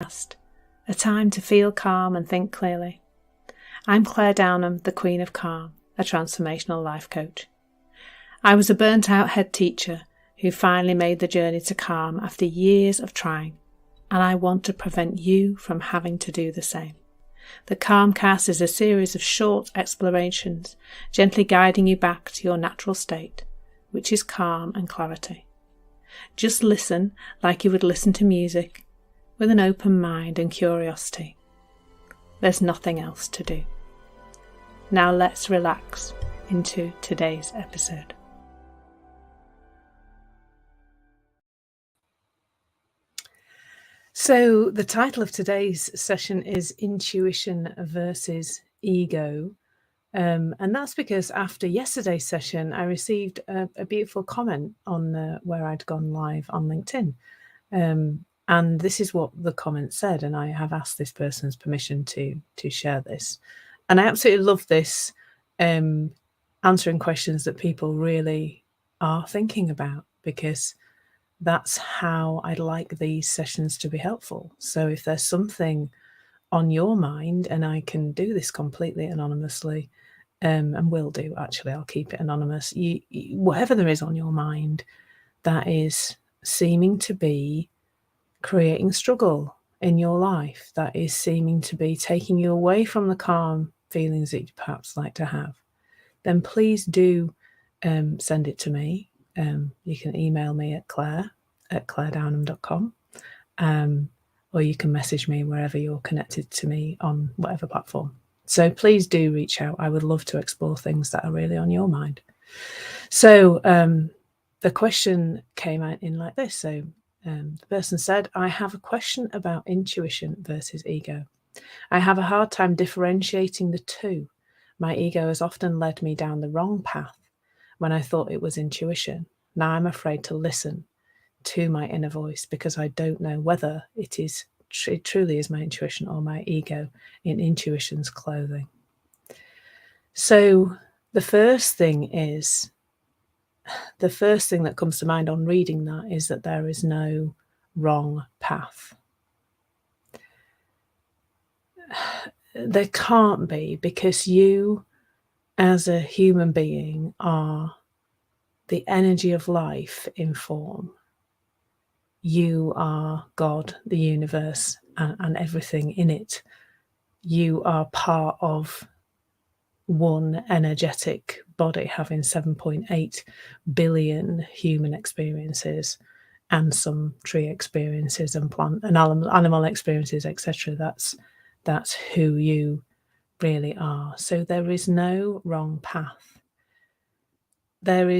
A time to feel calm and think clearly. I'm Clare Downham, the Queen of Calm, a transformational life coach. I was a burnt-out head teacher who finally made the journey to calm after years of trying, and I want to prevent you from having to do the same. The Calmcast is a series of short explorations, gently guiding you back to your natural state, which is calm and clarity. Just listen like you would listen to music, with an open mind and curiosity. There's nothing else to do. Now let's relax into today's episode. So the title of today's session is Intuition versus Ego. And that's because after yesterday's session, I received a beautiful comment on where I'd gone live on LinkedIn. And this is what the comment said, and I have asked this person's permission to share this. And I absolutely love this, answering questions that people really are thinking about, because that's how I'd like these sessions to be helpful. So if there's something on your mind, and I can do this completely anonymously, and will do, actually, I'll keep it anonymous. Whatever there is on your mind that is seeming to be creating struggle in your life, that is seeming to be taking you away from the calm feelings that you perhaps like to have, then please do send it to me. You can email me at clare@claredownham.com, or you can message me wherever you're connected to me on whatever platform. So please do reach out. I would love to explore things that are really on your mind. So the question came out in like this. So the person said, I have a question about intuition versus ego. I have a hard time differentiating the two. My ego has often led me down the wrong path when I thought it was intuition. Now I'm afraid to listen to my inner voice because I don't know whether it truly is my intuition or my ego in intuition's clothing. So the first thing that comes to mind on reading that is that there is no wrong path. There can't be, because you as a human being are the energy of life in form. You are God, the universe, and everything in it. You are part of one energetic body having 7.8 billion human experiences and some tree experiences and plant and animal experiences, etc. That's who you really are. So there is no wrong path. There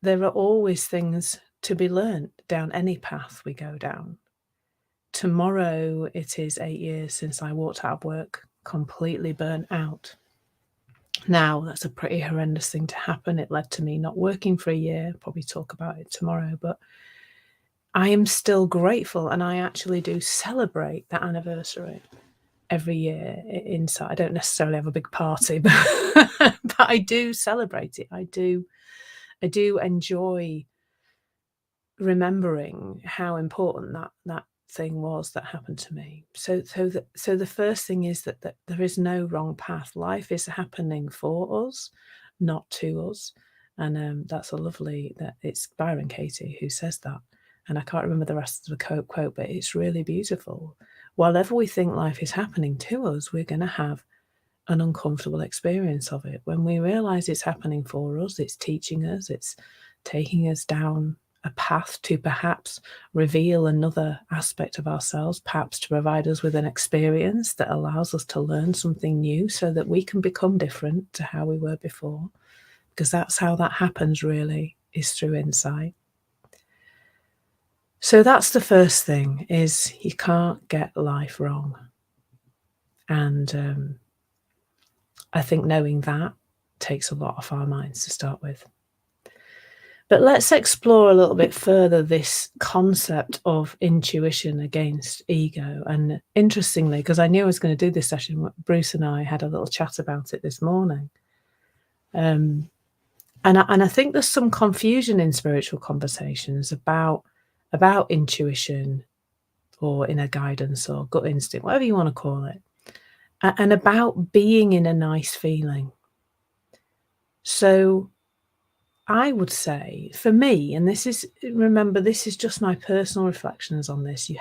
are always things to be learned down any path we go down. Tomorrow it is 8 years since I walked out of work completely burnt out. Now, that's a pretty horrendous thing to happen. It led to me not working for a year. Probably talk about it tomorrow, but I am still grateful, and I actually do celebrate that anniversary every year inside. I don't necessarily have a big party, but I do celebrate it. I do enjoy remembering how important that thing was that happened to me. So the first thing is that there is no wrong path. Life is happening for us, not to us. And that's a lovely, that it's Byron Katie who says that. And I can't remember the rest of the quote, but it's really beautiful. Whatever we think life is happening to us, we're going to have an uncomfortable experience of it. When we realize it's happening for us, it's teaching us, it's taking us down a path to perhaps reveal another aspect of ourselves, perhaps to provide us with an experience that allows us to learn something new so that we can become different to how we were before, because that's how that happens, really, is through insight. So that's the first thing, is you can't get life wrong. And I think knowing that takes a lot off our minds to start with. But let's explore a little bit further this concept of intuition against ego. And interestingly, because I knew I was going to do this session, Bruce and I had a little chat about it this morning. And I think there's some confusion in spiritual conversations about intuition or inner guidance or gut instinct, whatever you want to call it, and about being in a nice feeling. So I would say for me, and this is, remember, this is just my personal reflections on this. You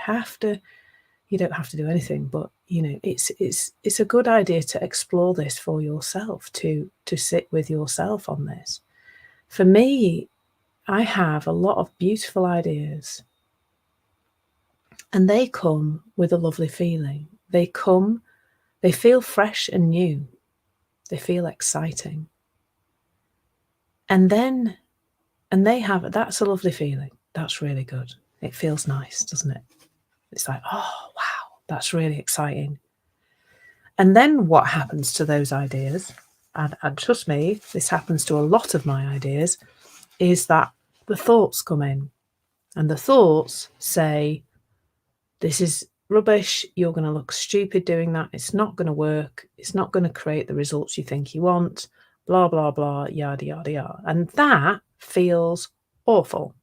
don't have to do anything, but it's a good idea to explore this for yourself, to sit with yourself on this. For me, I have a lot of beautiful ideas, and they come with a lovely feeling. They feel fresh and new. They feel exciting. And that's a lovely feeling. That's really good. It feels nice, doesn't it? It's like, oh, wow, that's really exciting. And then what happens to those ideas, and trust me, this happens to a lot of my ideas, is that the thoughts come in. And the thoughts say, this is rubbish. You're going to look stupid doing that. It's not going to work. It's not going to create the results you think you want. Blah, blah, blah, yada, yada, yada. And that feels awful.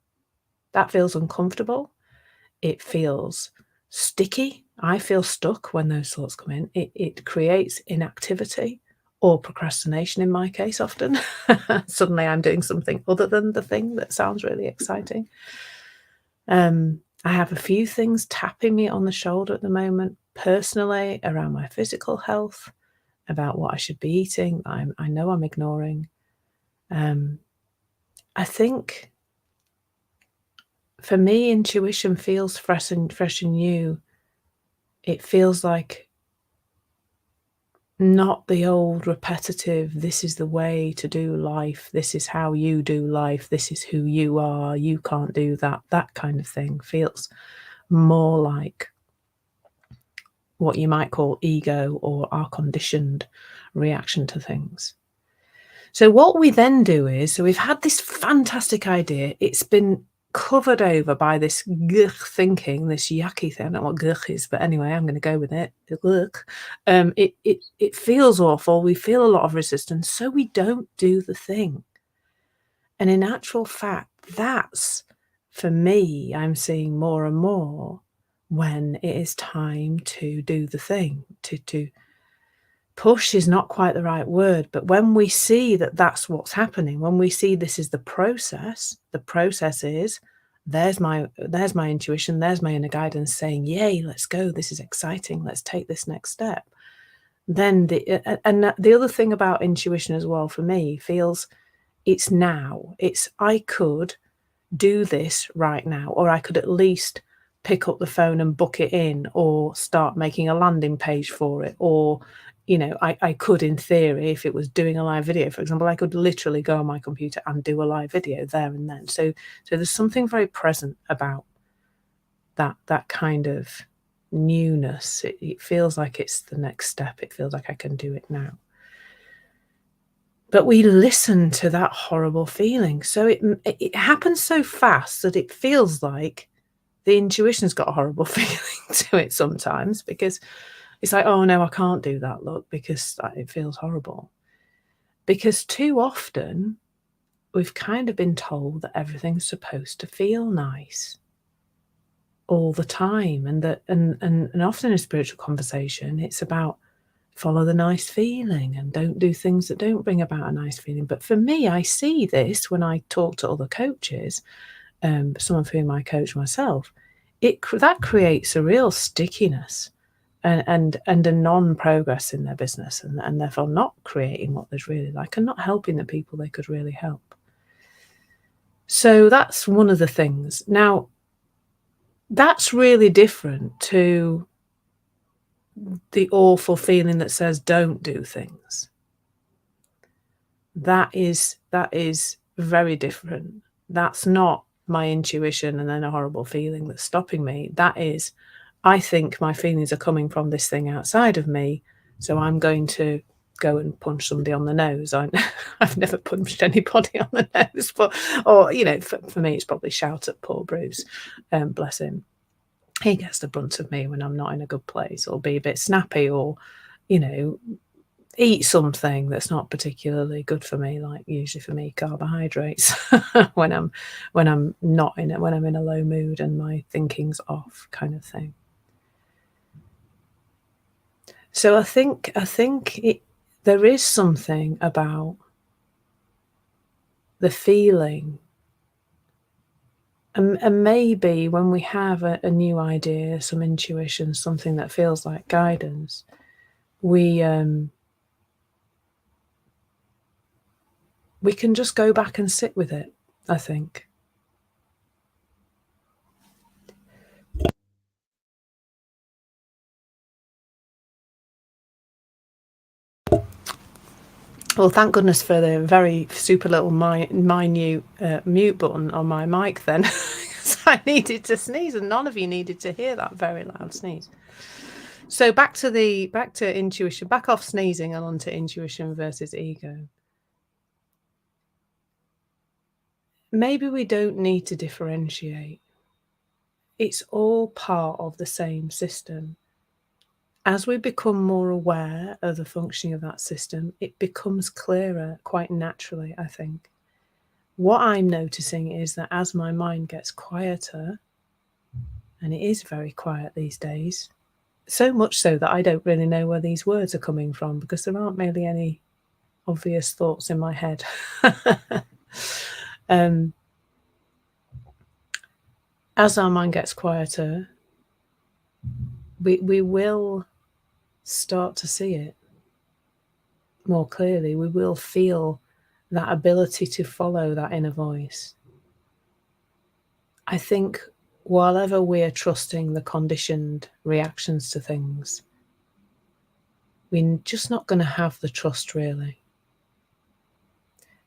That feels uncomfortable. It feels sticky. I feel stuck when those thoughts come in. It creates inactivity or procrastination in my case often. Suddenly I'm doing something other than the thing that sounds really exciting. I have a few things tapping me on the shoulder at the moment, personally, around my physical health, about what I should be eating. I know I'm ignoring. I think for me, intuition feels fresh and new. It feels like not the old repetitive, this is the way to do life, this is how you do life, this is who you are, you can't do that. That kind of thing feels more like what you might call ego or our conditioned reaction to things. So what we then do is, so we've had this fantastic idea, it's been covered over by this thinking, this yucky thing. I don't know what is, but anyway, I'm going to go with it. It feels awful. We feel a lot of resistance, so we don't do the thing. And in actual fact, that's, for me, I'm seeing more and more when it is time to do the thing, to push is not quite the right word, but when we see that that's what's happening, when we see this is the process is, there's my intuition, there's my inner guidance saying, yay, let's go, this is exciting, let's take this next step. Then the other thing about intuition as well for me feels it's now. It's I could do this right now, or I could at least pick up the phone and book it in, or start making a landing page for it, or I could, in theory, if it was doing a live video, for example, I could literally go on my computer and do a live video there and then. So there's something very present about that kind of newness. It feels like it's the next step. It feels like I can do it now. But we listen to that horrible feeling. So it happens so fast that it feels like the intuition's got a horrible feeling to it sometimes, because it's like, oh no, I can't do that, look, because it feels horrible. Because too often we've kind of been told that everything's supposed to feel nice all the time, and that and often in spiritual conversation it's about follow the nice feeling and don't do things that don't bring about a nice feeling. But for me, I see this when I talk to other coaches, some of whom I coach myself, that creates a real stickiness and a non-progress in their business, and therefore not creating what they'd really like and not helping the people they could really help. So that's one of the things. Now, that's really different to the awful feeling that says don't do things. That is very different. That's not my intuition and then a horrible feeling that's stopping me. That is, I think my feelings are coming from this thing outside of me, so I'm going to go and punch somebody on the nose. I've never punched anybody on the nose, but, or, for me, it's probably shout at poor Bruce, bless him. He gets the brunt of me when I'm not in a good place, or be a bit snappy, or, eat something that's not particularly good for me, like usually for me, carbohydrates, when I'm not in it, when I'm in a low mood and my thinking's off, kind of thing. So I think there is something about the feeling, and maybe when we have a new idea, some intuition, something that feels like guidance, we can just go back and sit with it, I think. Well, thank goodness for the very super little minute mute button on my mic then, because I needed to sneeze and none of you needed to hear that very loud sneeze. So back to intuition, back off sneezing and onto intuition versus ego. Maybe we don't need to differentiate. It's all part of the same system. As we become more aware of the functioning of that system, it becomes clearer quite naturally, I think. What I'm noticing is that as my mind gets quieter, and it is very quiet these days, so much so that I don't really know where these words are coming from because there aren't really any obvious thoughts in my head. As our mind gets quieter, we will start to see it more clearly. We will feel that ability to follow that inner voice. I think while ever we're trusting the conditioned reactions to things, we're just not going to have the trust really.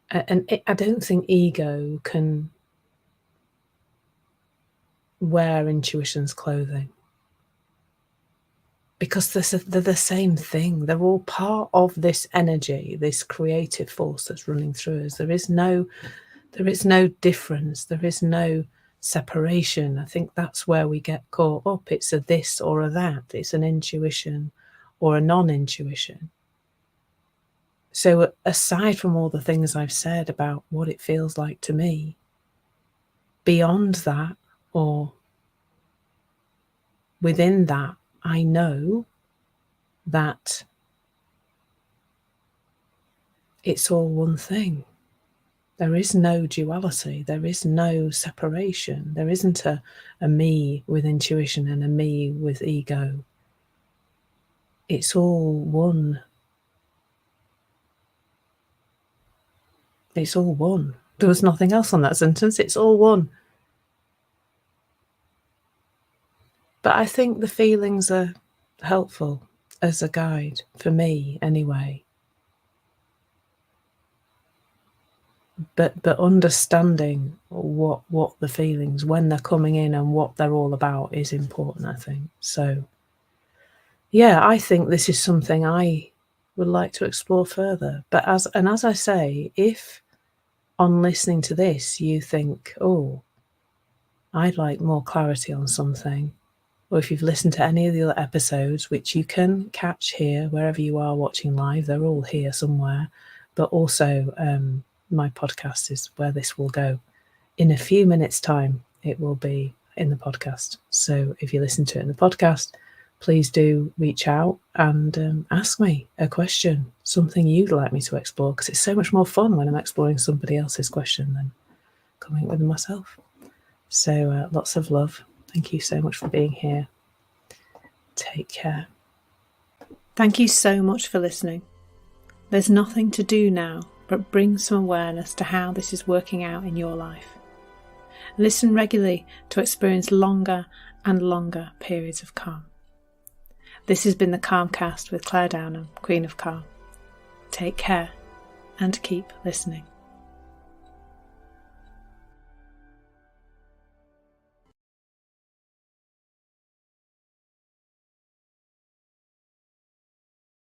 And I don't think ego can wear intuition's clothing, because they're the same thing. They're all part of this energy, this creative force that's running through us. There is no difference. There is no separation. I think that's where we get caught up. It's a this or a that. It's an intuition or a non-intuition. So aside from all the things I've said about what it feels like to me, beyond that or within that, I know that it's all one thing. There is no duality. There is no separation. There isn't a me with intuition and a me with ego. It's all one. It's all one. There was nothing else on that sentence. It's all one. But I think the feelings are helpful as a guide, for me anyway. But understanding what the feelings, when they're coming in and what they're all about, is important, I think. So yeah, I think this is something I would like to explore further. But as I say, if on listening to this you think, oh, I'd like more clarity on something, or if you've listened to any of the other episodes, which you can catch here wherever you are watching live, they're all here somewhere, but also my podcast is where this will go. In a few minutes' time, it will be in the podcast. So if you listen to it in the podcast, please do reach out and ask me a question, something you'd like me to explore, because it's so much more fun when I'm exploring somebody else's question than coming up with myself. So lots of love. Thank you so much for being here. Take care. Thank you so much for listening. There's nothing to do now but bring some awareness to how this is working out in your life. Listen regularly to experience longer and longer periods of calm. This has been the Calmcast with Clare Downham, Queen of Calm. Take care and keep listening.